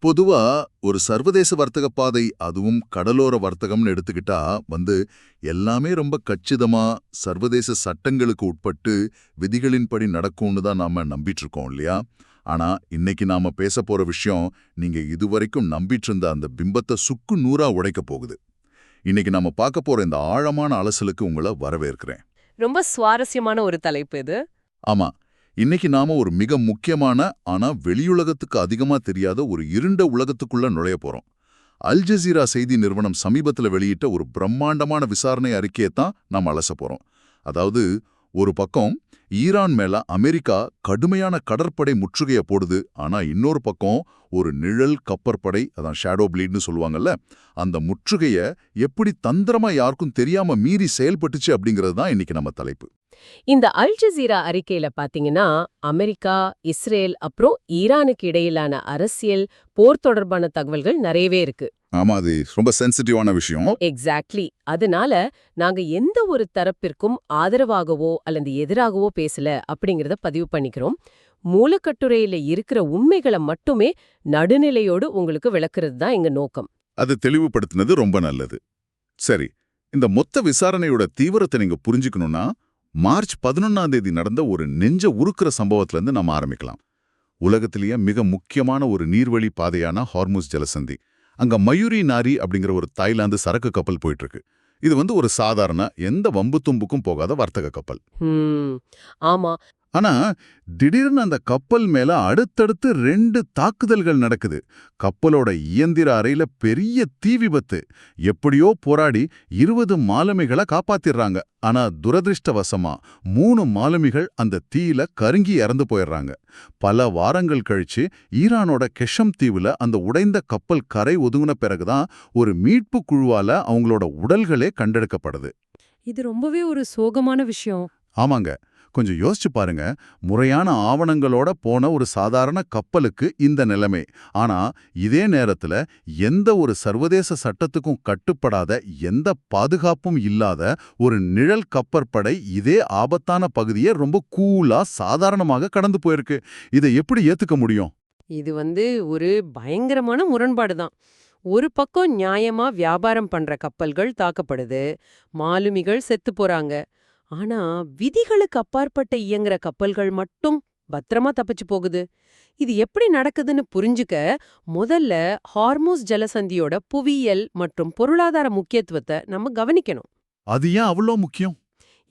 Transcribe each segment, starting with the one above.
பொதுவா ஒரு சர்வதேச வர்த்தக பாதை அதுவும் கடலோர வர்த்தகம்னு எடுத்துக்கிட்டா எல்லாமே ரொம்ப கச்சிதமா சர்வதேச சட்டங்களுக்கு உட்பட்டு விதிகளின்படி நடக்கும்னு தான் நாம நம்பிட்டு இருக்கோம் இல்லையா? ஆனா இன்னைக்கு நாம பேச போற விஷயம் நீங்க இதுவரைக்கும் நம்பிட்டு இருந்த அந்த பிம்பத்தை சுக்கு நூறா உடைக்க போகுது. இன்னைக்கு நாம பார்க்க போற இந்த ஆழமான அலசலுக்கு உங்களை வரவேற்கிறேன். ரொம்ப சுவாரஸ்யமான ஒரு தலைப்பு இது. ஆமா, இன்னைக்கு நாம ஒரு மிக முக்கியமான ஆனா வெளியுலகத்துக்கு அதிகமா தெரியாத ஒரு இருண்ட உலகத்துக்குள்ள நுழைய போறோம். அல் ஜசீரா செய்தி நிறுவனம் சமீபத்துல வெளியிட்ட ஒரு பிரம்மாண்டமான விசாரணை அறிக்கையை தான் நாம் அலச போறோம். அதாவது, ஒரு பக்கம் ஈரான் மேல அமெரிக்கா கடுமையான கடற்படை முற்றுகையை போடுது, ஆனா இன்னொரு பக்கம் ஒரு நிழல் கப்பற்படை, அதான் ஷேடோ பிளீட்னு சொல்லுவாங்கல்ல, அந்த முற்றுகைய எப்படி தந்திரமா யாருக்கும் தெரியாம மீறி செயல்பட்டுச்சு அப்படிங்கிறது தான் இன்னைக்கு நம்ம தலைப்பு. இந்த அல் ஜசீரா அறிக்கையில பாத்தீங்கன்னா, அமெரிக்கா, இஸ்ரேல் அப்புறம் ஈரானுக்கு இடையிலான அரசியல், போர் தொடர்பான தகவல்கள் நிறையவே இருக்கு. ஆமா, அது ரொம்ப சென்சிட்டிவான விஷயம். எக்ஸாக்ட்லி. அதனால நாங்க எந்த ஒரு தரப்பிற்கும் ஆதரவாகவோ அல்லது எதிராகவோ பேசல அப்படிங்கறத பதிவு பண்ணிக்கிறோம். மூலக்கட்டுரையில இருக்கிற உண்மைகளை மட்டுமே நடுநிலையோடு உங்களுக்கு விளக்குறது தான் எங்க நோக்கம். அது தெளிவுபடுத்தினது ரொம்ப நல்லது. சரி, இந்த மொத்த விசாரணையோட தீவிரத்தை நீங்க புரிஞ்சுக்கணும்னா மார்ச் 11ஆம் தேதி நடந்த ஒரு நெஞ்ச உருக்குற சம்பவத்துல இருந்து நம்ம ஆரம்பிக்கலாம். உலகத்திலேயே மிக முக்கியமான ஒரு நீர்வழி பாதையான ஹார்முஸ் ஜலசந்தி, அங்க மயூரி நாரி அப்படிங்கிற ஒரு தாய்லாந்து சரக்கு கப்பல் போயிட்டு இருக்கு. இது ஒரு சாதாரண எந்த வம்பு தும்புக்கும் போகாத வர்த்தக கப்பல். ஆமா. ஆனா திடீர்னு அந்த கப்பல் மேல அடுத்தடுத்து 2 தாக்குதல்கள் நடக்குது. கப்பலோட இயந்திர அறையில பெரிய தீ விபத்து. எப்படியோ போராடி 20 மாலுமிகளை காப்பாத்திடுறாங்க. ஆனா துரதிருஷ்டவசமா 3 மாலுமிகள் அந்த தீயில கருங்கி இறந்து போயிடுறாங்க. பல வாரங்கள் கழிச்சு ஈரானோட கெஷம் தீவுல அந்த உடைந்த கப்பல் கரை ஒதுங்கின பிறகுதான் ஒரு மீட்பு குழுவால அவங்களோட உடல்களே கண்டெடுக்கப்படுது. இது ரொம்பவே ஒரு சோகமான விஷயம். ஆமாங்க, கொஞ்சம் யோசிச்சு பாருங்க. முறையான ஆவணங்களோட போன ஒரு சாதாரண கப்பலுக்கு இந்த நிலைமை. ஆனா இதே நேரத்துல எந்த ஒரு சர்வதேச சட்டத்துக்கும் கட்டுப்படாத, எந்த பாதுகாப்பும் இல்லாத ஒரு நிழல் கப்பற்படை இதே ஆபத்தான பகுதியை ரொம்ப கூலா சாதாரணமாக கடந்து போயிருக்கு. இதை எப்படி ஏத்துக்க முடியும்? இது ஒரு பயங்கரமான முரண்பாடு தான். ஒரு பக்கம் நியாயமா வியாபாரம் பண்ற கப்பல்கள் தாக்கப்படுது, மாலுமிகள் செத்து போறாங்க. ஆனா விதிகளுக்கு அப்பாற்பட்ட இயங்குற கப்பல்கள் மட்டும் பத்திரமா தப்பிச்சு போகுது. இது எப்படி நடக்குதுன்னு புரிஞ்சுக்க முதல்ல ஹார்முஸ் ஜலசந்தியோட புவியியல் மற்றும் பொருளாதார முக்கியத்துவத்தை நம்ம கவனிக்கணும். அது ஏன் அவ்வளோ முக்கியம்?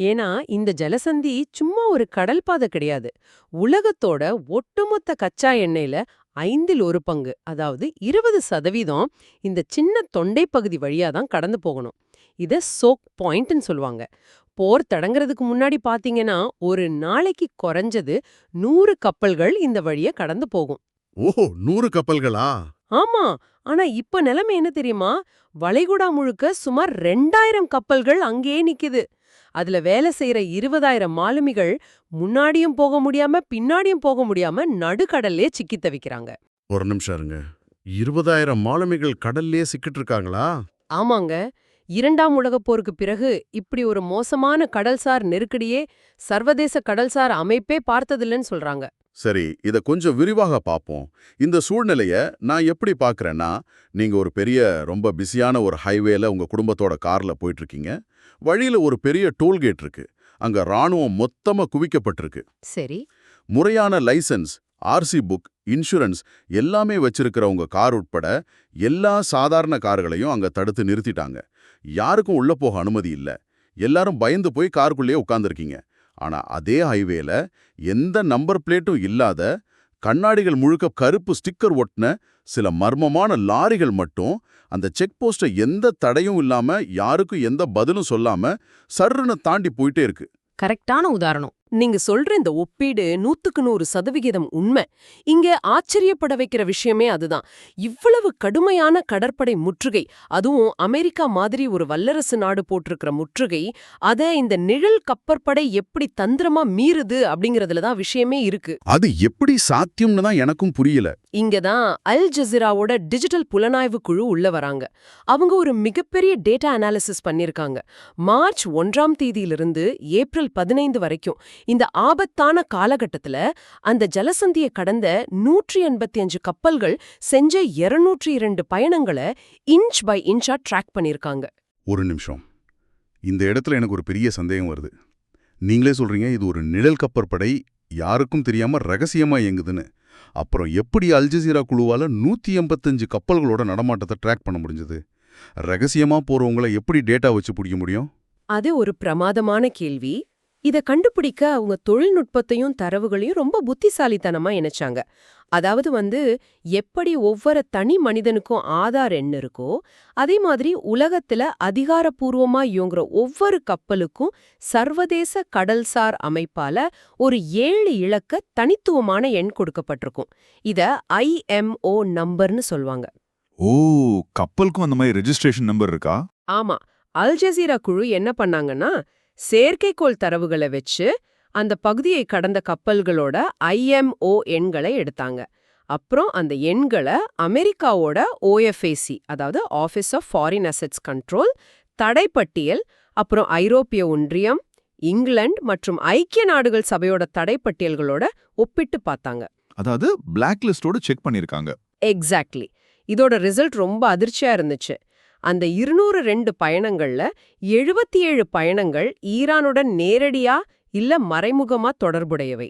ஏன்னா இந்த ஜலசந்தி சும்மா ஒரு கடல் பாதை கிடையாது. உலகத்தோட ஒட்டுமொத்த கச்சா எண்ணெயில 1/5, அதாவது 20% இந்த சின்ன தொண்டை பகுதி வழியா தான் கடந்து போகணும். இத சோக் பாயிண்ட்னு சொல்லுவாங்க. போர் தொடங்குறதுக்கு முன்னாடி பாத்தீங்கன்னா ஒரு நாளைக்கு குறைஞ்சது 100 கப்பல்கள் இந்த வழிய கடந்து போகும். ஓஹோ, 100 கப்பல்களா? ஆமா. ஆனா இப்ப நிலைமை என்ன தெரியுமா? வளைகுடா முழுக்க சுமார் 2000 கப்பல்கள் அங்கேயே நிக்குது. அதுல வேலை செய்யற 20,000 மாலுமிகள் முன்னாடியும் போக முடியாம பின்னாடியும் போக முடியாம நடுக்கடல்லே சிக்கி தவிக்கிறாங்க. ஒரு நிமிஷம் இருங்க. 20,000 மாலுமிகள் கடல்லே சிக்கிட்டு இருக்காங்களா? ஆமாங்க. 2ஆம் உலகப் போருக்கு பிறகு இப்படி ஒரு மோசமான கடல்சார் நெருக்கடியே சர்வதேச கடல்சார் அமைப்பே பார்த்ததில்லைன்னு சொல்றாங்க. சரி, இத கொஞ்சம் விரிவாக பார்ப்போம். இந்த சூழ்நிலைய நான் எப்படி பார்க்கறேன்னா, நீங்க ஒரு பெரிய ரொம்ப பிஸியான ஒரு ஹைவேல உங்க குடும்பத்தோட கார்ல போயிட்டு இருக்கீங்க. வழியில ஒரு பெரிய டோல்கேட் இருக்கு. அங்க ராணுவம் மொத்தமா குவிக்கப்பட்டிருக்கு. சரி. முறையான லைசென்ஸ், ஆர்சி புக், இன்சூரன்ஸ் எல்லாமே வச்சிருக்கிற உங்க கார் உட்பட எல்லா சாதாரண கார்களையும் அங்க தடுத்து நிறுத்திட்டாங்க. யாருக்கும் உள்ள போக அனுமதி இல்ல. எல்லாரும் பயந்து போய் காருக்குள்ளேயே உட்கார்ந்துருக்கீங்க. ஆனா அதே ஹைவேல எந்த நம்பர் பிளேட்டும் இல்லாத, கண்ணாடிகள் முழுக்க கருப்பு ஸ்டிக்கர் ஒட்டின சில மர்மமான லாரிகள் மட்டும் அந்த செக் போஸ்ட எந்த தடையும் இல்லாம, யாருக்கும் எந்த பதிலும் சொல்லாம சர்ருன்னு தாண்டி போயிட்டே இருக்கு. கரெக்டான உதாரணம். நீங்க சொல்ற இந்த ஒப்பீடு 100க்கு 100% உண்மை. இங்க ஆச்சரியப்பட வைக்கிற விஷயமே அதுதான். இவ்வளவு கடுமையான கடற்படை முற்றுகை, அதுவும் அமெரிக்கா மாதிரி ஒரு வல்லரசு நாடு போட்டிருக்கிற முற்றுகை, அத இந்த நிழல் கப்பற்படை எப்படி தந்திரமா மீறுது அப்படிங்கறதுல தான் விஷயமே இருக்கு. அது எப்படி சாத்தியம்னு தான் எனக்கும் புரியல. இங்கதான் அல் ஜசீராவோட டிஜிட்டல் புலனாய்வு குழு உள்ள வராங்க. அவங்க ஒரு மிகப்பெரிய டேட்டா அனாலிசிஸ் பண்ணிருக்காங்க. மார்ச் 1ஆம் தேதியிலிருந்து ஏப்ரல் 15 வரைக்கும் இந்த ஆபத்தான காலகட்டத்துல அந்த ஜலசந்தியை கடந்த 185 கப்பல்கள் செஞ்ச 202 பயணங்களை இன்ச் பை இன்ச்சா ட்ராக் பண்ணிருக்காங்க. ஒரு நிமிஷம். இந்த இடத்துல எனக்கு ஒரு பெரிய சந்தேகம் வருது. நீங்களே சொல்றீங்க இது ஒரு நிழல் கப்பற்படை, யாருக்கும் தெரியாம ரகசியமா இயங்குதுன்னு. அப்புறம் எப்படி அல் ஜசீரா குழுவால 185 கப்பல்களோட நடமாட்டத்தை ட்ராக் பண்ண முடிஞ்சது? ரகசியமா போறவங்கள எப்படி டேட்டா வச்சு பிடிக்க முடியும்? அது ஒரு பிரமாதமான கேள்வி. இத கண்டுபிடிக்க அவங்க தொழில்நுட்பத்தையும் தரவுகளையும் ரொம்ப புத்திசாலித்தனமா இணைச்சாங்க. அதாவது எப்படி ஒவ்வொரு தனி மனிதனுக்கும் ஆதார் எண் இருக்கோ, அதே மாதிரி உலகத்துல அதிகாரப்பூர்வமா இயங்குற ஒவ்வொரு கப்பலுக்கும் சர்வதேச கடல்சார் அமைப்பால ஒரு 7 இலக்க தனித்துவமான எண் கொடுக்கப்பட்டிருக்கும். இத IMO நம்பர்னு சொல்வாங்க. ஓ, கப்பலுக்கும் அந்த மாதிரி ரெஜிஸ்ட்ரேஷன் நம்பர் இருக்கா? ஆமா, அல் ஜசீரா குழு என்ன பண்ணாங்கன்னா, செயற்கைக்கோள் தரவுகளை வச்சு அந்த பகுதியை கடந்த கப்பல்களோட IMO எண்களை எடுத்தாங்க. அப்புறம் அந்த எண்களை அமெரிக்காவோட OFAC, அதாவது office of foreign assets control, தடைப்பட்டியல், அப்புறம் ஐரோப்பிய ஒன்றியம், இங்கிலாந்து மற்றும் ஐக்கிய நாடுகள் சபையோட தடைப்பட்டியல்களோட ஒப்பிட்டு பார்த்தாங்க. அதாவது பிளாக் லிஸ்டோட செக் பண்ணிருக்காங்க. எக்ஸாக்ட்லி. இதோட ரிசல்ட் ரொம்ப அதிர்ச்சியா இருந்துச்சு. அந்த 202 பயணங்கள்ல 77 பயணங்கள் ஈரானுடன் நேரடியா இல்ல மறைமுகமா தொடர்புடையவை.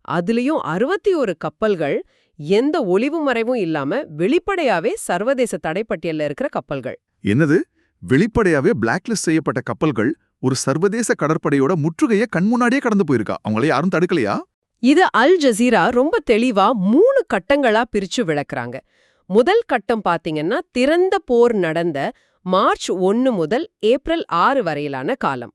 அதுலயும் 61 கப்பல்கள் எந்த ஒளிவு மறைவும் இல்லாம வெளிப்படையாவே சர்வதேச தடைப்பட்டியல்ல இருக்கிற கப்பல்கள். என்னது, வெளிப்படையாவே பிளாக் லிஸ்ட் செய்யப்பட்ட கப்பல்கள் ஒரு சர்வதேச கடற்படையோட முற்றுகையை கண்முன்னாடியே கடந்து போயிருக்கா? அவங்கள யாரும் தடுக்கலையா? இது அல் ஜசீரா ரொம்ப தெளிவா 3 கட்டங்களா பிரிச்சு விளக்குறாங்க. முதல் கட்டம் பாத்தீங்கன்னா திறந்த போர் நடந்த மார்ச் 1 முதல் ஏப்ரல் 6 வரையிலான காலம்.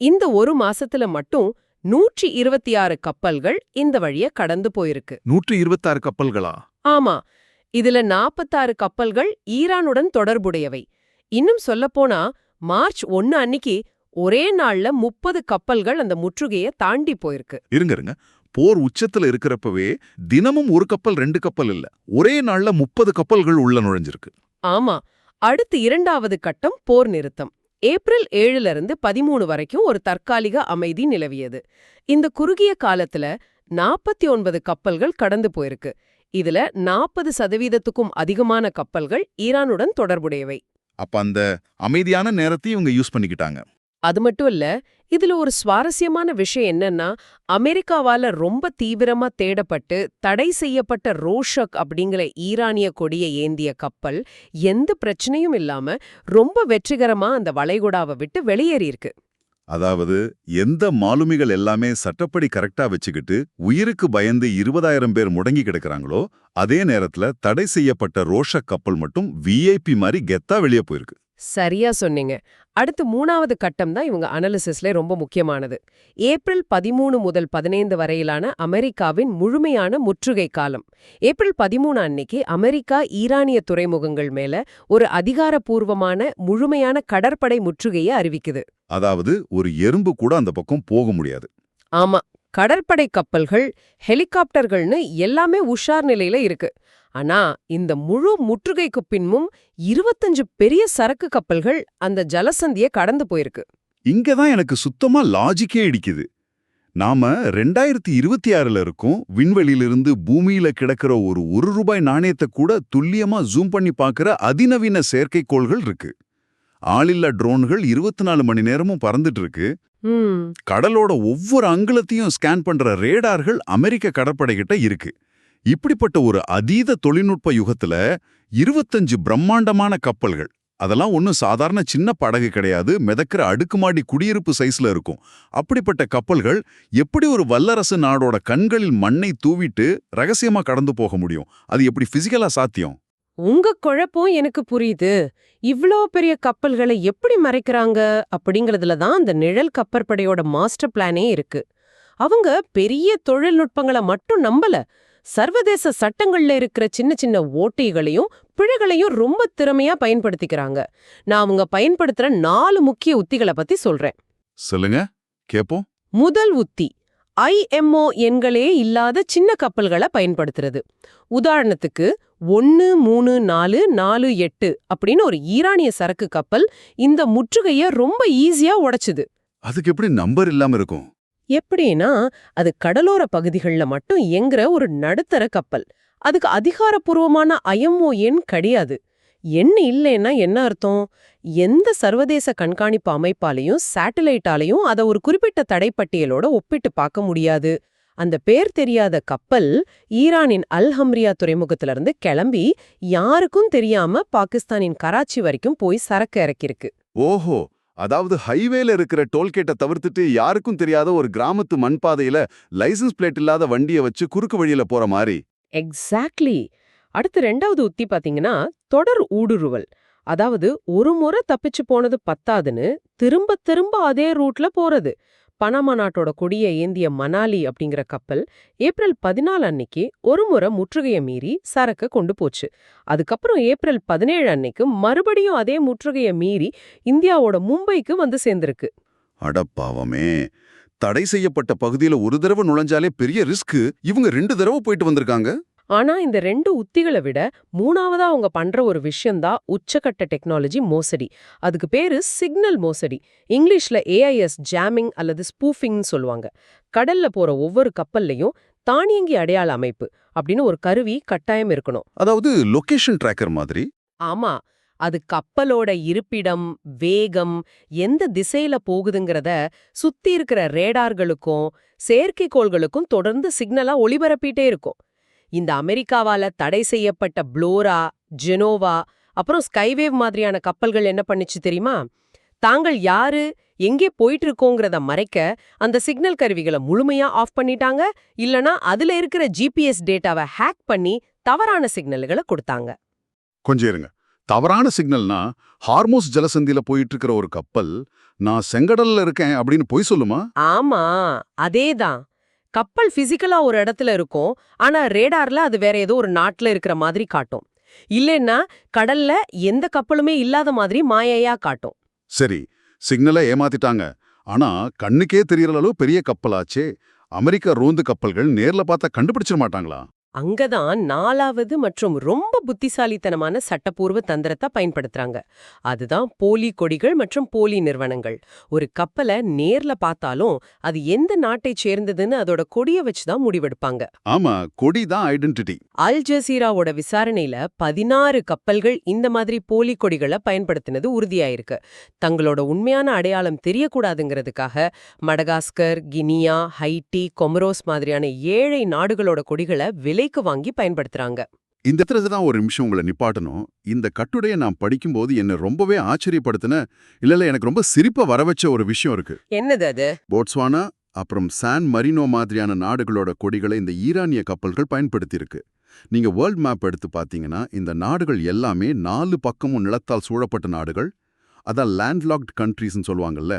இந்த ஒரு மாசத்துல மட்டும் 126 கப்பல்கள் இந்த வழிய கடந்து போயிருக்கு. 126 கப்பல்களா? ஆமா, இதுல 46 கப்பல்கள் ஈரானுடன் தொடர்புடையவை. இன்னும் சொல்லப்போனா மார்ச் 1 அன்னிக்கு ஒரே நாள்ல 30 கப்பல்கள் அந்த முற்றுகையை தாண்டி போயிருக்கு. இருங்க, போர் உச்சத்துல இருக்கிறப்பவே தினமும் ஒரு கப்பல் 2 கப்பல் இல்ல, ஒரே நாள்ல 30 கப்பல்கள் உள்ள நுழைஞ்சிருக்கு. ஆமா. அடுத்து 2வது கட்டம் போர் நிறுத்தம். ஏப்ரல் 7ல இருந்து 13 வரைக்கும் ஒரு தற்காலிக அமைதி நிலவியது. இந்த குறுகிய காலத்துல 49 கப்பல்கள் கடந்து போயிருக்கு. இதுல 40% அதிகமான கப்பல்கள் ஈரானுடன் தொடர்புடையவை. அப்ப அந்த அமைதியான நேரத்தை இவங்க யூஸ் பண்ணிக்கிட்டாங்க. அது மட்டும் இல்ல, இதுல ஒரு சுவாரஸ்யமான விஷயம் என்னன்னா, அமெரிக்காவால ரொம்ப தீவிரமா தேடப்பட்டு தடை செய்யப்பட்ட ரோஷக் அப்படிங்கிற ஈரானிய கொடியை ஏந்திய கப்பல் எந்த பிரச்சனையும் இல்லாம ரொம்ப வெற்றிகரமா அந்த வளைகுடாவை விட்டு வெளியேறியிருக்கு. அதாவது எந்த மாலுமிகள் எல்லாமே சட்டப்படி கரெக்டா வச்சுக்கிட்டு உயிருக்கு பயந்து 20,000 பேர் முடங்கி கிடக்குறாங்களோ, அதே நேரத்துல தடை செய்யப்பட்ட ரோஷக் கப்பல் மட்டும் VIP மாதிரி கெத்தா வெளியே போயிருக்கு. சரியா சொன்னீங்க. அடுத்து 3வது கட்டம் தான் இவங்க அனாலிசிஸ்ல ரொம்ப முக்கியமானது. ஏப்ரல் 13 முதல் 15 வரையிலான அமெரிக்காவின் முழுமையான முற்றுகை காலம். ஏப்ரல் 13 அன்னைக்கு அமெரிக்கா ஈரானிய துறைமுகங்கள் மேல ஒரு அதிகாரப்பூர்வமான முழுமையான கடற்படை முற்றுகையை அறிவிக்குது. அதாவது ஒரு எறும்பு கூட அந்த பக்கம் போக முடியாது. ஆமா, கடற்படை கப்பல்கள், ஹெலிகாப்டர்கள்னு எல்லாமே உஷார் நிலையில இருக்கு. ஆனா இந்த முழு முற்றுகைக்கு பின்னும் 25 பெரிய சரக்கு கப்பல்கள் அந்த ஜலசந்தியை கடந்து போயிருக்கு. இங்கதான் எனக்கு சுத்தமா லாஜிக்கே இடிக்குது. நாம 2026ல இருக்கோம். விண்வெளியிலிருந்து பூமியில கிடக்கிற ஒரு ரூபாய் நாணயத்தை கூட துல்லியமா ஜூம் பண்ணி பார்க்கிற அதிநவீன செயற்கைக்கோள்கள் இருக்கு. ஆளில்லா ட்ரோன்கள் 24 மணி நேரமும் பறந்துட்டு இருக்கு. கடலோட ஒவ்வொரு அங்குலத்தையும் ஸ்கேன் பண்ற ரேடார்கள் அமெரிக்க கடற்படைகிட்ட இருக்கு. இப்படிப்பட்ட ஒரு அதீத தொழில்நுட்ப யுகத்துல 25 பிரம்மாண்டமான கப்பல்கள், அதெல்லாம் ஒன்றும் சாதாரண சின்ன படகு கிடையாது, மிதக்கிற அடுக்குமாடி குடியிருப்பு சைஸ்ல இருக்கும். அப்படிப்பட்ட கப்பல்கள் எப்படி ஒரு வல்லரசு நாடோட கண்களில் மண்ணை தூவிட்டு ரகசியமா கடந்து போக முடியும்? அது எப்படி பிசிக்கலா சாத்தியம்? உங்க குழப்பம் எனக்கு புரியுது. இவ்ளோ பெரிய கப்பல்களை எப்படி மறைக்கிறாங்க அப்படிங்கறதுல தான் அந்த நிழல் கப்பற்படையோட மாஸ்டர் பிளானே இருக்கு. அவங்க பெரிய தொழில்நுட்பங்களை மட்டும் நம்பல, சர்வதேச சட்டங்கள்ல இருக்கிற சின்ன சின்ன ஓட்டைகளையும் பிழைகளையும் ரொம்ப திறமையா பயன்படுத்திக்கிறாங்க. நான் அவங்க பயன்படுத்துற 4 முக்கிய உத்திகளை பத்தி சொல்றேன். சொல்லுங்க, கேப்போம். முதல் உத்தி, IMO எண்களே இல்லாத சின்ன கப்பல்களை பயன்படுத்துறது. உதாரணத்துக்கு 134448 அப்படின்னு ஒரு ஈரானிய சரக்கு கப்பல் இந்த முற்றுகைய ரொம்ப ஈஸியா உடைச்சுது. அதுக்கு எப்படி நம்பர் இல்லாம இருக்கும்? எப்படின்னா அது கடலோர பகுதிகளில் மட்டும் இயங்குற ஒரு நடுத்தர கப்பல். அதுக்கு அதிகாரப்பூர்வமான ஐஎம்ஓ எண் கிடையாது. எண் இல்லைன்னா என்ன அர்த்தம்? எந்த சர்வதேச கண்காணிப்பு அமைப்பாலையும் சேட்டலைட்டாலையும் அதை ஒரு குறிப்பிட்ட தடைப்பட்டியலோட ஒப்பிட்டு பார்க்க முடியாது. அந்த பேர் தெரியாத கப்பல் ஈரானின் அல் ஹம்ரியா துறைமுகத்திலிருந்து கிளம்பி யாருக்கும் தெரியாம பாகிஸ்தானின் கராச்சி வரைக்கும் போய் சரக்கு இறக்கிருக்கு. ஓஹோ, அதாவது ஹைவேல இருக்கிற டோல்கேட்டை தவிர்த்துட்டு யாருக்கும் தெரியாத ஒரு கிராமத்து மண்பாதையில லைசென்ஸ் பிளேட் இல்லாத வண்டியை வச்சு குறுக்கு வழியில போற மாதிரி. எக்ஸாக்ட்லி. அடுத்து 2வது உத்தி பாத்தீங்கன்னா தொடர் ஊடுருவல். அதாவது ஒரு முறை தப்பிச்சு போனது பத்தாதுன்னு திரும்ப திரும்ப அதே ரூட்ல போறது. பனாமா நாட்டோட கொடியை ஏந்திய மணாலி அப்படிங்கிற கப்பல் ஏப்ரல் 14 அன்னைக்கு ஒரு முறை முற்றுகையை மீறி சரக்க கொண்டு போச்சு. அதுக்கப்புறம் ஏப்ரல் 17 அன்னைக்கு மறுபடியும் அதே முற்றுகையை மீறி இந்தியாவோட மும்பைக்கு வந்து சேர்ந்திருக்கு. அடப்பாவமே, தடை செய்யப்பட்ட பகுதியில ஒரு தடவை நுழைஞ்சாலே பெரிய ரிஸ்க். இவங்க 2 தடவை போயிட்டு வந்திருக்காங்க. ஆனா இந்த 2 உத்திகளை விட 3வதா அவங்க பண்ற ஒரு விஷயம்தான் உச்சக்கட்ட டெக்னாலஜி மோசடி. அதுக்கு பேரு சிக்னல் மோசடி. இங்கிலீஷ்ல ஏஐஎஸ் ஜாமிங் அல்லது ஸ்பூஃபிங்னு சொல்லுவாங்க. கடல்ல போற ஒவ்வொரு கப்பல்லையும் தானியங்கி அடையாள அமைப்பு அப்படின்னு ஒரு கருவி கட்டாயம் இருக்கணும். அதாவது லொகேஷன் டிராக்கர் மாதிரி. ஆமா, அது கப்பலோட இருப்பிடம், வேகம், எந்த திசையில போகுதுங்கிறத சுத்தி இருக்கிற ரேடார்களுக்கும் செயற்கைக்கோள்களுக்கும் தொடர்ந்து சிக்னலா ஒளிபரப்பிட்டே இருக்கும். இந்த அமெரிக்காவால தடை செய்யப்பட்ட ப்ளோரா, ஜெனோவா, அப்புறம் ஸ்கைவேவ் மாதிரியான கப்பல்கள் என்ன பண்ணிச்சு தெரியுமா? தாங்கள் யாரு, எங்கே போயிட்டு இருக்கோங்கிறத மறைக்க அந்த சிக்னல் கருவிகளை முழுமையா ஆஃப் பண்ணிட்டாங்க. இல்லனா அதுல இருக்கிற ஜிபிஎஸ் டேட்டாவை ஹேக் பண்ணி தவறான சிக்னல்களை கொடுத்தாங்க. கொஞ்சம் இருங்க. தவறான சிக்னல்னா ஹார்மோஸ் ஜலசந்தியில போயிட்டு இருக்கிற ஒரு கப்பல் நான் செங்கடல்ல இருக்கேன் அப்படின்னு பொய் சொல்லுமா? ஆமா, அதேதான். கப்பல் பிசிக்கலா ஒரு இடத்துல இருக்கும், ஆனா ரேடார்ல அது வேற ஏதோ ஒரு நாட்டுல இருக்கிற மாதிரி காட்டும். இல்லைன்னா கடல்ல எந்த கப்பலுமே இல்லாத மாதிரி மாயையா காட்டும். சரி, சிக்னலை ஏமாத்திட்டாங்க. ஆனா கண்ணுக்கே தெரியற அளவு பெரிய கப்பலாச்சே. அமெரிக்க ரோந்து கப்பல்கள் நேர்ல பார்த்தா கண்டுபிடிச்சிட மாட்டாங்களா? அங்கதான் 4வது மற்றும் ரொம்ப புத்திசாலித்தனமான சட்டப்பூர்வ தந்திரத்தை பயன்படுத்துறாங்க. அதுதான் போலி கொடிகள் மற்றும் போலி நிறுவனங்கள். ஒரு கப்பலை நேர்ல பார்த்தாலும் அது எந்த நாட்டை சேர்ந்ததுன்னு அதோட கொடியை வச்சுதான் முடிவெடுப்பாங்க. ஆமா, கொடி தான் ஐடென்டிட்டி. அல் ஜசீராவோட விசாரணையில 16 கப்பல்கள் இந்த மாதிரி போலி கொடிகளை பயன்படுத்தினது உறுதியாயிருக்கு. தங்களோட உண்மையான அடையாளம் தெரியக்கூடாதுங்கிறதுக்காக மடகாஸ்கர், கினியா, ஹைட்டி, கொமரோஸ் மாதிரியான ஏழை நாடுகளோட கொடிகளை விலைக்கு வாங்கி பயன்படுத்துறாங்க. இந்த இடத்துல தான் ஒரு நிமிஷம் உங்களை நிப்பாட்டணும். இந்த கட்டுரையை நான் படிக்கும்போது என்ன ரொம்பவே ஆச்சரியப்படுத்தின, இல்ல எனக்கு ரொம்ப சிரிப்ப வர வச்ச ஒரு விஷயம் இருக்கு. என்னது அது? போட்ஸ்வானா அப்புறம் சான் மரினோ மாதிரியான நாடுகளோட கொடிகளை இந்த ஈரானிய கப்பல்கள் பயன்படுத்தியிருக்கு. நீங்க வேர்ல்ட் மேப் எடுத்து பார்த்தீங்கன்னா இந்த நாடுகள் எல்லாமே 4 பக்கமும் நிலத்தால் சூழப்பட்ட நாடுகள். அதான் லேண்ட்லாக்ட் கண்ட்ரீஸ்னு சொல்லுவாங்கல்ல.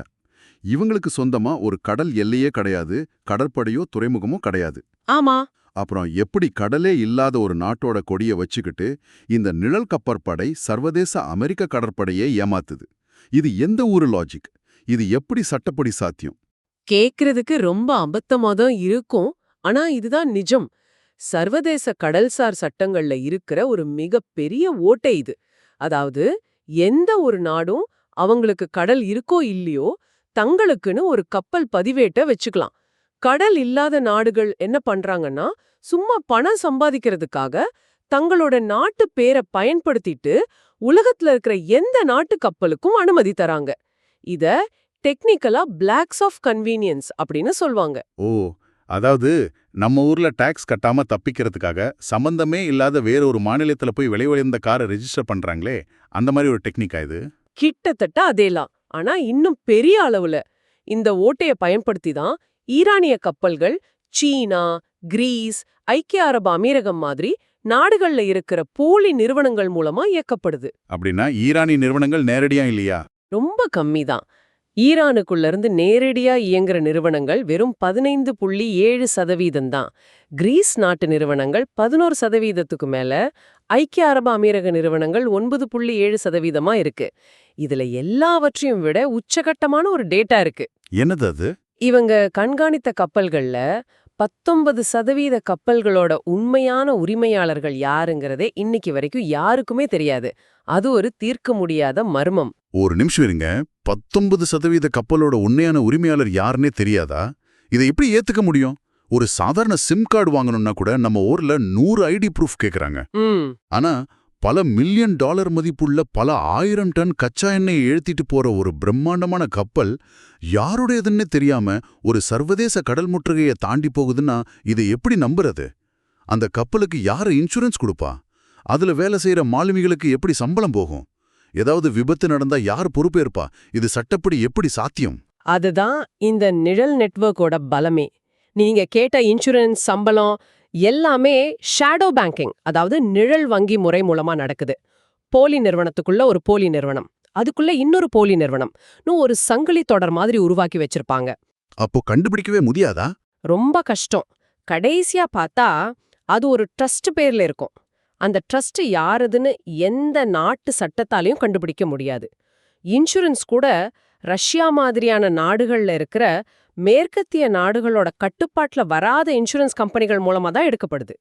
இவங்களுக்கு சொந்தமா ஒரு கடல் எல்லையே கிடையாது, கடற்படையோ துறைமுகமோ கிடையாது. ஆமா. அப்புறம் எப்படி கடலே இல்லாத ஒரு நாட்டோட கொடியை வச்சுக்கிட்டு இந்த நிழல் கப்பற்படை சர்வதேச அமெரிக்க கடற்படையே ஏமாத்துது? இது எந்த ஊரு லாஜிக்? இது எப்படி சட்டப்படி சாத்தியம்? கேக்குறதுக்கு ரொம்ப அபத்தமாதான் இருக்கும். ஆனா இதுதான் நிஜம். சர்வதேச கடல்சார் சட்டங்கள்ல இருக்கிற ஒரு மிகப்பெரிய ஓட்டை இது. அதாவது எந்த ஒரு நாடும் அவங்களுக்கு கடல் இருக்கோ இல்லையோ தங்களுக்குன்னு ஒரு கப்பல் பதிவேட்டை வச்சுக்கலாம். கடல் இல்லாத நாடுகள் என்ன பண்றாங்கன்னா சும்மா பணம் சம்பாதிக்கிறதுக்காக தங்களோட நாட்டு பேரை பயன்படுத்திட்டு உலகத்துல இருக்கிற எந்த நாட்டு கப்பலுக்கும் அனுமதி தராங்க. இத டெக்னிக்கலா பிளாக்ஸ் ஆஃப் கன்வீனியன்ஸ் அப்படின்னு சொல்வாங்க. ஓ, அதாவது நம்ம ஊர்ல டாக்ஸ் கட்டாம தப்பிக்கிறதுக்காக சம்பந்தமே இல்லாத வேற ஒரு மாநிலத்துல போய் விலை உயர்ந்த காரை ரெஜிஸ்டர் பண்றாங்களே, அந்த மாதிரி ஒரு டெக்னிக்கா இது? கிட்டத்தட்ட அதேலாம். ஆனா இன்னும் பெரிய அளவுல இந்த ஓட்டைய பயன்படுத்தி தான் ஈரானிய கப்பல்கள் சீனா, கிரீஸ், ஐக்கிய அரபு அமீரகம் மாதிரி நாடுகள்ல இருக்கிற போலி நிறுவனங்கள் மூலமா இயக்கப்படுது. அப்படின்னா ஈரானிய நிறுவனங்கள் நேரடியா இல்லையா? ரொம்ப கம்மிதான். ஈரானுக்குள்ள இருந்து நேரடியா இயங்குற நிறுவனங்கள் வெறும் 15.7% தான். கிரீஸ் நாட்டு நிறுவனங்கள் 11%க்கு மேல, ஐக்கிய அரபு அமீரக நிறுவனங்கள் 9.7% இருக்கு. இதுல எல்லாவற்றையும் விட உச்சகட்டமான ஒரு டேட்டா இருக்கு. என்னது அது? இவங்க கண்காணித்த கப்பல்கள்ல 19% கப்பல்களோட உண்மையான உரிமையாளர்கள் யாருங்கிறதே இன்னைக்கு வரைக்கும் யாருக்குமே தெரியாது. அது ஒரு தீர்க்க முடியாத மர்மம். ஒரு நிமிஷம் இருங்க. 19% கப்பலோட உண்மையான உரிமையாளர் யாருன்னே தெரியாதா? இதை எப்படி ஏத்துக்க முடியும்? ஒரு சாதாரண சிம் கார்டு வாங்கணும்னா கூட நம்ம ஊர்ல 100 ஐடி ப்ரூஃப் கேக்குறாங்க. ம் ஆனா பல மில்லியன் டாலர் மதிப்புள்ள பல 1000 டன் கச்சா எண்ணெயை ஏத்திட்டு போற ஒரு பிரம்மாண்டமான கப்பல் யாருடையதுன்னு தெரியாம ஒரு சர்வதேச கடல் முற்றுகையை தாண்டி போகுதுன்னா இதை எப்படி நம்புறது? அந்த கப்பலுக்கு யாரு இன்சூரன்ஸ் கொடுப்பா? அதுல வேலை செய்யற மாலுமிகளுக்கு எப்படி சம்பளம் போகும்? ஏதாவது விபத்து நடந்தா யார் பொறுப்பேற்பா? இது சட்டப்படி எப்படி சாத்தியம்? அதுதான் இந்த நிழல் நெட்வொர்க்கோட பலமே. நீங்க கேட்ட இன்சூரன்ஸ், சம்பளம் எல்லாமே ஷேடோ பேங்கிங், அதாவது நிழல் வங்கி முறை மூலமா நடக்குது. போலி நிறுவனத்துக்குள்ள ஒரு போலி நிறுவனம், அதுக்குள்ள இன்னொரு போலி நிறுவனம், ஒரு சங்கிலி தொடர் மாதிரி உருவாக்கி வச்சிருப்பாங்க. அப்போ கண்டுபிடிக்கவே முடியாதா? ரொம்ப கஷ்டம். கடைசியா பார்த்தா அது ஒரு ட்ரஸ்ட் பேர்ல இருக்கும். அந்த ட்ரஸ்ட் யாருதுன்னு எந்த நாட்டு சட்டத்தாலையும் கண்டுபிடிக்க முடியாது. இன்சூரன்ஸ் கூட ரஷ்யா மாதிரியான நாடுகள்ல இருக்கிற மேற்கத்திய நாடுகளோட கட்டுப்பாட்டுல வராத இன்சூரன்ஸ் கம்பெனிகள் மூலமா தான் எடுக்கப்படுது.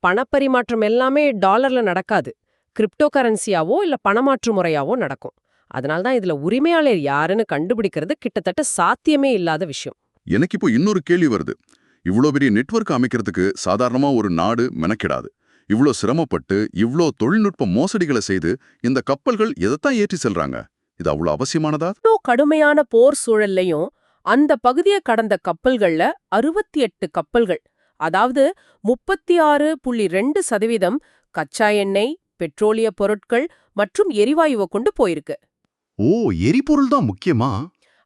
பணப்பரிமாற்றம் எல்லாமே டாலர்ல நடக்காது. கிரிப்டோ கரன்சியாவோ இல்ல பணமாற்று முறையாவோ நடக்கும். அதனால்தான் இதுல உரிமையாளர் யாருன்னு கண்டுபிடிக்கிறது கிட்டத்தட்ட சாத்தியமே இல்லாத விஷயம். எனக்கு இப்போ இன்னொரு கேள்வி வருது. இவ்ளோ பெரிய நெட்வொர்க் அமைக்கிறதுக்கு சாதாரணமா ஒரு நாடு மெனக்கிடாது. இவ்ளோ சிரமப்பட்டு இவ்ளோ தொழில்நுட்ப மோசடிகளை செய்து இந்த கப்பல்கள் எதைத்தான் ஏற்றி செல்றாங்க? இது அவ்வளவு அவசியமானதா? இவ்வளோ கடுமையான போர் சூழல்லையும் அந்த பகுதியை கடந்த கப்பல்கள்ல 68 கப்பல்கள், அதாவது 36.2% கச்சா எண்ணெய், பெட்ரோலிய பொருட்கள் மற்றும் எரிவாயுவை கொண்டு போயிருக்கு. ஓ, எரிபொருள் தான் முக்கியமா?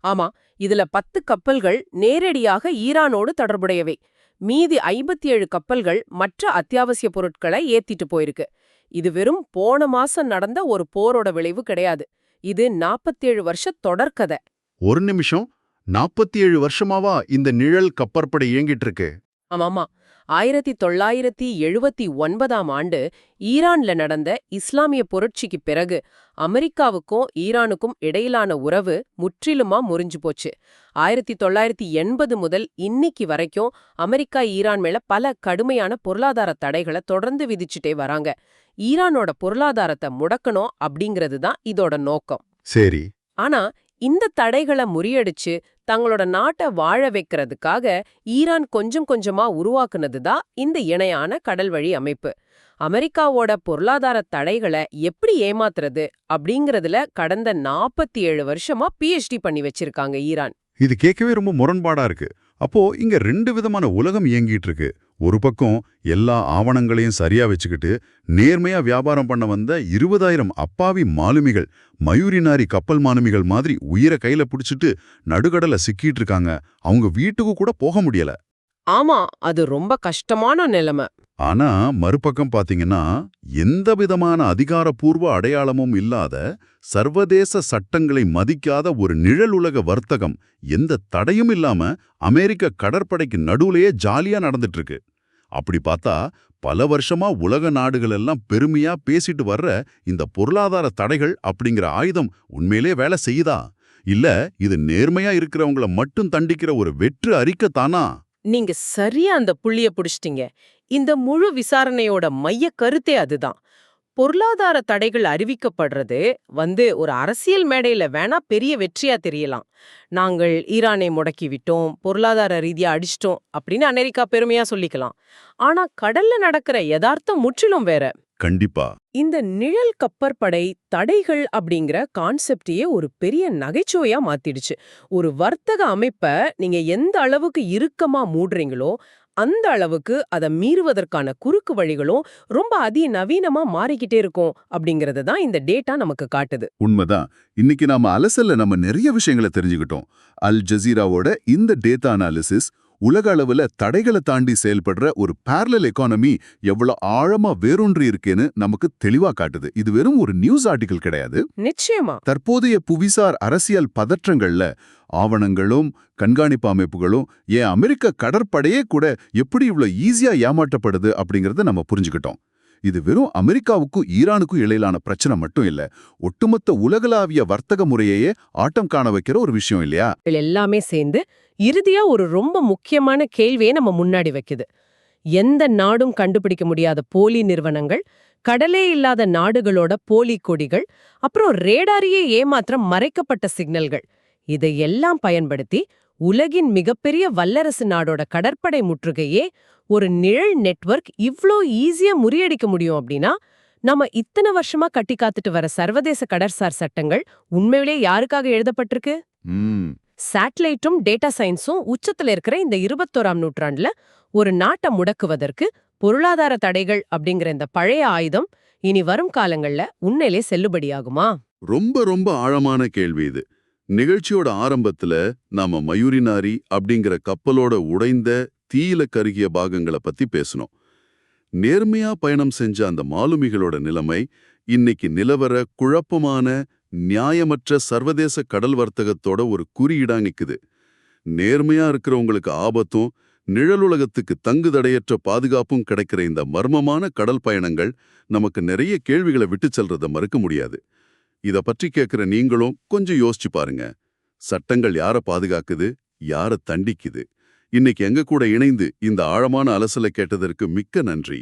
ஆமா, இதுல 10 கப்பல்கள் நேரடியாக ஈரானோடு தொடர்புடையவை. மீதி 57 கப்பல்கள் மற்ற அத்தியாவசிய பொருட்களை ஏத்திட்டு போயிருக்கு. இது வெறும் போன மாசம் நடந்த ஒரு போரோட விளைவு கிடையாது. இது 47 வருஷ தொடர்கதை. ஒரு நிமிஷம், 47 வருஷமாவா இந்த நிழல் கப்பற்படை இயங்கிட்டு இருக்கு? ஆமாமா, 1979ஆம் ஆண்டு ஈரான்ல நடந்த இஸ்லாமிய புரட்சிக்கு பிறகு அமெரிக்காவுக்கும் ஈரானுக்கும் இடையிலான உறவு முற்றிலுமா முறிஞ்சு போச்சு. 1980 முதல் இன்னைக்கு வரைக்கும் அமெரிக்கா ஈரான் மேல பல கடுமையான பொருளாதார தடைகளை தொடர்ந்து விதிச்சுட்டே வராங்க. ஈரானோட பொருளாதாரத்தை முடக்கணும் அப்படிங்கிறது தான் இதோட நோக்கம். சரி. ஆனா இந்த தடைகளை முறியடிச்சு தங்களோட நாட்டை வாழ வைக்கிறதுக்காக ஈரான் கொஞ்சம் கொஞ்சமா உருவாக்குனதுதான் இந்த இணையான கடல்வழி அமைப்பு. அமெரிக்காவோட பொருளாதார தடைகளை எப்படி ஏமாத்துறது அப்படிங்கறதுல கடந்த 47 வருஷமா PhD பண்ணி வச்சிருக்காங்க ஈரான். இது கேட்கவே ரொம்ப முரண்பாடா இருக்கு. அப்போ இங்க 2 விதமான உலகம் இயங்கிட்டு இருக்கு. ஒரு பக்கம் எல்லா ஆவணங்களையும் சரியா வச்சுக்கிட்டு நேர்மையா வியாபாரம் பண்ண வந்த 20,000 அப்பாவி மாலுமிகள், மயூரினாரி கப்பல் மாலுமிகள் மாதிரி உயிரை கையில பிடிச்சிட்டு நடுக்கடல சிக்கிட்டு இருக்காங்க. அவங்க வீட்டுக்கு கூட போக முடியல. ஆமா, அது ரொம்ப கஷ்டமான நிலைமை. ஆனா மறுபக்கம் பாத்தீங்கன்னா எந்த விதமான அதிகாரப்பூர்வ அடையாளமும் இல்லாத, சர்வதேச சட்டங்களை மதிக்காத ஒரு நிழல் உலக வர்த்தகம் எந்த தடையும் இல்லாம அமெரிக்க கடற்படைக்கு நடுவுலயே ஜாலியா நடந்துட்டு இருக்கு. அப்படி பார்த்தா பல வருஷமா உலக நாடுகள் எல்லாம் பெருமையா பேசிட்டு வர்ற இந்த பொருளாதார தடைகள் அப்படிங்கிற ஆயுதம் உண்மையிலே வேலை செய்யுதா? இல்ல இது நேர்மையா இருக்கிறவங்கள மட்டும் தண்டிக்கிற ஒரு வெற்று அறிக்கைத்தானா? நீங்க சரியா அந்த புள்ளிய புடிச்சிட்டீங்க. இந்த முழு விசாரணையோட மைய கருத்தே அதுதான். பொருளாதார தடைகள் அறிவிக்கப்படுறது ஒரு அரசியல் மேடையில வேணா பெரிய வெற்றியா தெரியலாம். நாங்கள் ஈரானை முடக்கி விட்டோம், பொருளாதார ரீதியா அடிச்சிட்டோம் அப்படின்னு அமெரிக்கா பெருமையா சொல்லிக்கலாம். ஆனா கடல்ல நடக்கிற யதார்த்தம் முற்றிலும் வேற. கண்டிப்பா. இந்த நிழல் கப்பற்படை தடைகள் அப்படிங்கிற கான்செப்டையே ஒரு பெரிய நகைச்சுவையா மாத்திடுச்சு. ஒரு வர்த்தக அமைப்ப நீங்க எந்த அளவுக்கு இறுக்கமா மூடுறீங்களோ அந்த அளவுக்கு அதை மீறுவதற்கான குறுக்கு வழிகளும் ரொம்ப அதிநவீனமா மாறிக்கிட்டே இருக்கும் அப்படிங்கறது தான் இந்த டேட்டா நமக்கு காட்டுது. உண்மைதான். இன்னைக்கு நாம அலசல்ல நம்ம நிறைய விஷயங்களை தெரிஞ்சுக்கிட்டோம். அல் ஜசீராவோட இந்த டேட்டா அனாலிசிஸ் உலக அளவுல தடைகளை தாண்டி செயல்படுற ஒரு parallel எக்கானமி எவ்வளவு ஆழமா வேரூன்றி இருக்கேன்னு நமக்கு தெளிவா காட்டுது. இது வெறும் ஒரு நியூஸ் ஆர்டிகல் கிடையாது. நிச்சயமா தற்போதைய புவிசார் அரசியல் பதற்றங்கள்ல ஆவணங்களும் கண்காணிப்பு அமைப்புகளும் ஏன் அமெரிக்க கடற்படையே கூட எப்படி இவ்வளவு ஈஸியா ஏமாற்றப்படுது அப்படிங்கறத நம்ம புரிஞ்சுக்கிட்டோம். இது வெறும் அமெரிக்காவுக்கும் ஈரானுக்கும் இடையிலான பிரச்சனை மட்டும் இல்ல, ஒட்டுமொத்த உலகளாவிய வர்த்தக முறையையே ஆட்டம் காண வைக்கிற ஒரு விஷயம் இல்லையா? எல்லாமே சேர்ந்து இறுதியா ஒரு ரொம்ப முக்கியமான கேள்வியை நம்ம முன்னாடி வைக்குது. எந்த நாடும் கண்டுபிடிக்க முடியாத போலி நிறுவனங்கள், கடலே இல்லாத நாடுகளோட போலி கொடிகள், அப்புறம் ரேடாரியே ஏமாற்ற மறைக்கப்பட்ட சிக்னல்கள், இதையெல்லாம் பயன்படுத்தி உலகின் மிகப்பெரிய வல்லரசு நாடோட கடற்படை முற்றுகையே ஒரு நிழல் நெட்வொர்க் இவ்ளோ ஈஸியா முறியடிக்க முடியும் அப்படின்னா, நம்ம இத்தனை வருஷமா கட்டி காத்துட்டு வர சர்வதேச கடற்சார் சட்டங்கள் உண்மையிலே யாருக்காக எழுதப்பட்டிருக்கு? ம் சேட்டலைட்டும் டேட்டா சயின்ஸும் உச்சத்துல இருக்கிற இந்த 21ஆம் நூற்றாண்டுல ஒரு நாட்டை முடக்குவதற்கு பொருளாதார தடைகள் அப்படிங்கிற இந்த பழைய ஆயுதம் இனி வரும் காலங்கள்ல உண்மையிலே செல்லுபடியாகுமா? ரொம்ப ரொம்ப ஆழமான கேள்வி இது. நிகழ்ச்சியோட ஆரம்பத்துல நாம மயூரினாரி அப்படிங்கிற கப்பலோட உடைந்த தீயில கருகிய பாகங்களை பத்தி பேசணும். நேர்மையா பயணம் செஞ்ச அந்த மாலுமிகளோட நிலைமை இன்னைக்கு நிலவர குழப்பமான நியாயமற்ற சர்வதேச கடல் வர்த்தகத்தோட ஒரு குறியீடா நிக்குது. நேர்மையா இருக்கிறவங்களுக்கு ஆபத்தும் நிழலுலகத்துக்கு தங்குதடையற்ற பாதுகாப்பும் கிடைக்கிற இந்த மர்மமான கடல் பயணங்கள் நமக்கு நிறைய கேள்விகளை விட்டுச் செல்றத மறுக்க முடியாது. இத பற்றி கேட்கிற நீங்களும் கொஞ்சம் யோசிச்சு பாருங்க. சட்டங்கள் யார பாதுகாக்குது, யார தண்டிக்குது? இன்னைக்கு எங்க கூட இணைந்து இந்த ஆழமான அலசலை கேட்டதற்கு மிக்க நன்றி.